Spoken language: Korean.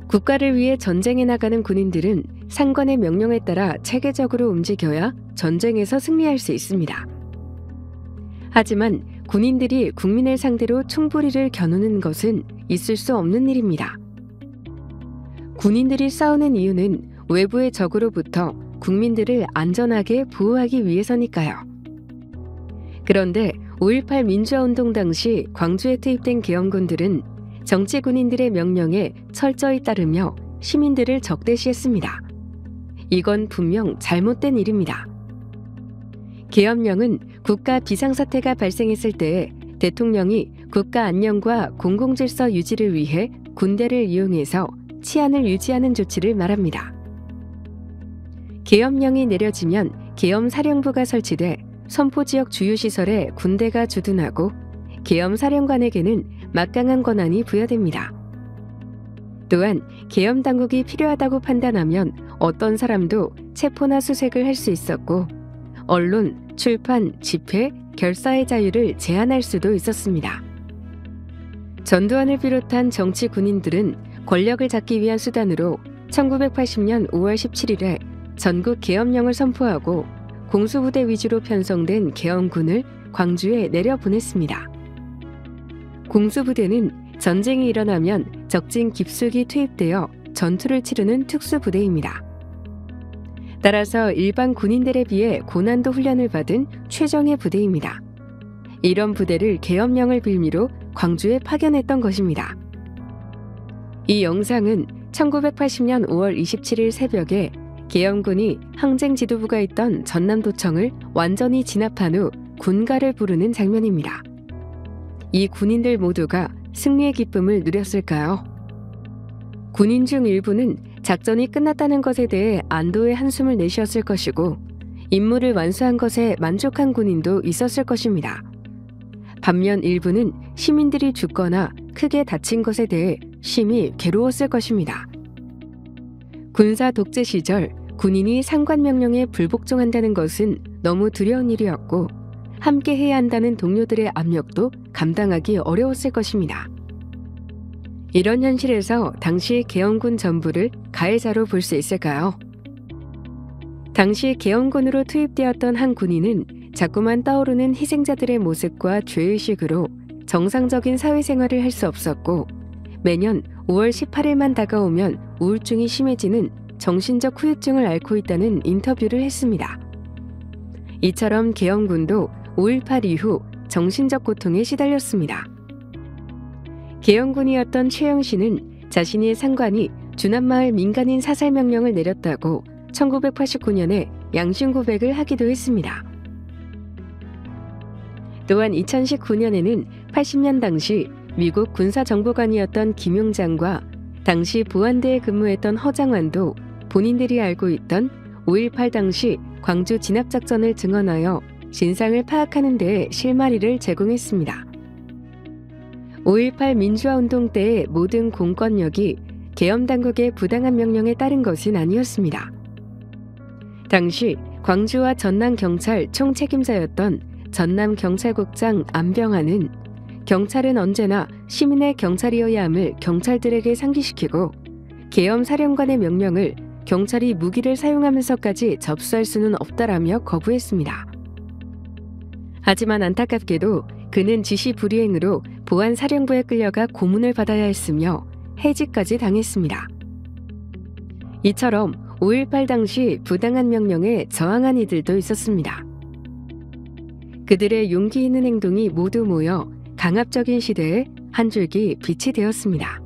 국가를 위해 전쟁에 나가는 군인들은 상관의 명령에 따라 체계적으로 움직여야 전쟁에서 승리할 수 있습니다. 하지만 군인들이 국민을 상대로 총부리를 겨누는 것은 있을 수 없는 일입니다. 군인들이 싸우는 이유는 외부의 적으로부터 국민들을 안전하게 보호하기 위해서니까요. 그런데 5.18 민주화운동 당시 광주에 투입된 계엄군들은 정치 군인들의 명령에 철저히 따르며 시민들을 적대시했습니다. 이건 분명 잘못된 일입니다. 계엄령은 국가 비상사태가 발생했을 때 대통령이 국가 안녕과 공공질서 유지를 위해 군대를 이용해서 치안을 유지하는 조치를 말합니다. 계엄령이 내려지면 계엄사령부가 설치돼 선포지역 주요시설에 군대가 주둔하고 계엄사령관에게는 막강한 권한이 부여됩니다. 또한 계엄당국이 필요하다고 판단하면 어떤 사람도 체포나 수색을 할 수 있었고 언론, 출판, 집회, 결사의 자유를 제한할 수도 있었습니다. 전두환을 비롯한 정치 군인들은 권력을 잡기 위한 수단으로 1980년 5월 17일에 전국 계엄령을 선포하고 공수부대 위주로 편성된 계엄군을 광주에 내려보냈습니다. 공수부대는 전쟁이 일어나면 적진 깊숙이 투입되어 전투를 치르는 특수부대입니다. 따라서 일반 군인들에 비해 고난도 훈련을 받은 최정예 부대입니다. 이런 부대를 계엄령을 빌미로 광주에 파견했던 것입니다. 이 영상은 1980년 5월 27일 새벽에 계엄군이 항쟁 지도부가 있던 전남도청을 완전히 진압한 후 군가를 부르는 장면입니다. 이 군인들 모두가 승리의 기쁨을 누렸을까요? 군인 중 일부는 작전이 끝났다는 것에 대해 안도의 한숨을 내쉬었을 것이고 임무를 완수한 것에 만족한 군인도 있었을 것입니다. 반면 일부는 시민들이 죽거나 크게 다친 것에 대해 심히 괴로웠을 것입니다. 군사 독재 시절 군인이 상관 명령에 불복종한다는 것은 너무 두려운 일이었고 함께 해야 한다는 동료들의 압력도 감당하기 어려웠을 것입니다. 이런 현실에서 당시 계엄군 전부를 가해자로 볼 수 있을까요? 당시 계엄군으로 투입되었던 한 군인은 자꾸만 떠오르는 희생자들의 모습과 죄의식으로 정상적인 사회생활을 할 수 없었고 매년 5월 18일만 다가오면 우울증이 심해지는 정신적 후유증을 앓고 있다는 인터뷰를 했습니다. 이처럼 계엄군도 5.18 이후 정신적 고통에 시달렸습니다. 계엄군이었던 최영 씨는 자신의 상관이 주남마을 민간인 사살 명령을 내렸다고 1989년에 양심 고백을 하기도 했습니다. 또한 2019년에는 80년 당시 미국 군사정보관이었던 김용장과 당시 보안대에 근무했던 허장환도 본인들이 알고 있던 5.18 당시 광주 진압작전을 증언하여 진상을 파악하는 데에 실마리를 제공했습니다. 5.18 민주화운동 때의 모든 공권력이 계엄당국의 부당한 명령에 따른 것은 아니었습니다. 당시 광주와 전남경찰 총책임자였던 전남경찰국장 안병환은 경찰은 언제나 시민의 경찰이어야 함을 경찰들에게 상기시키고 계엄사령관의 명령을 경찰이 무기를 사용하면서까지 접수할 수는 없다라며 거부했습니다. 하지만 안타깝게도 그는 지시 불이행으로 보안사령부에 끌려가 고문을 받아야 했으며 해직까지 당했습니다. 이처럼 5.18 당시 부당한 명령에 저항한 이들도 있었습니다. 그들의 용기 있는 행동이 모두 모여 강압적인 시대에 한 줄기 빛이 되었습니다.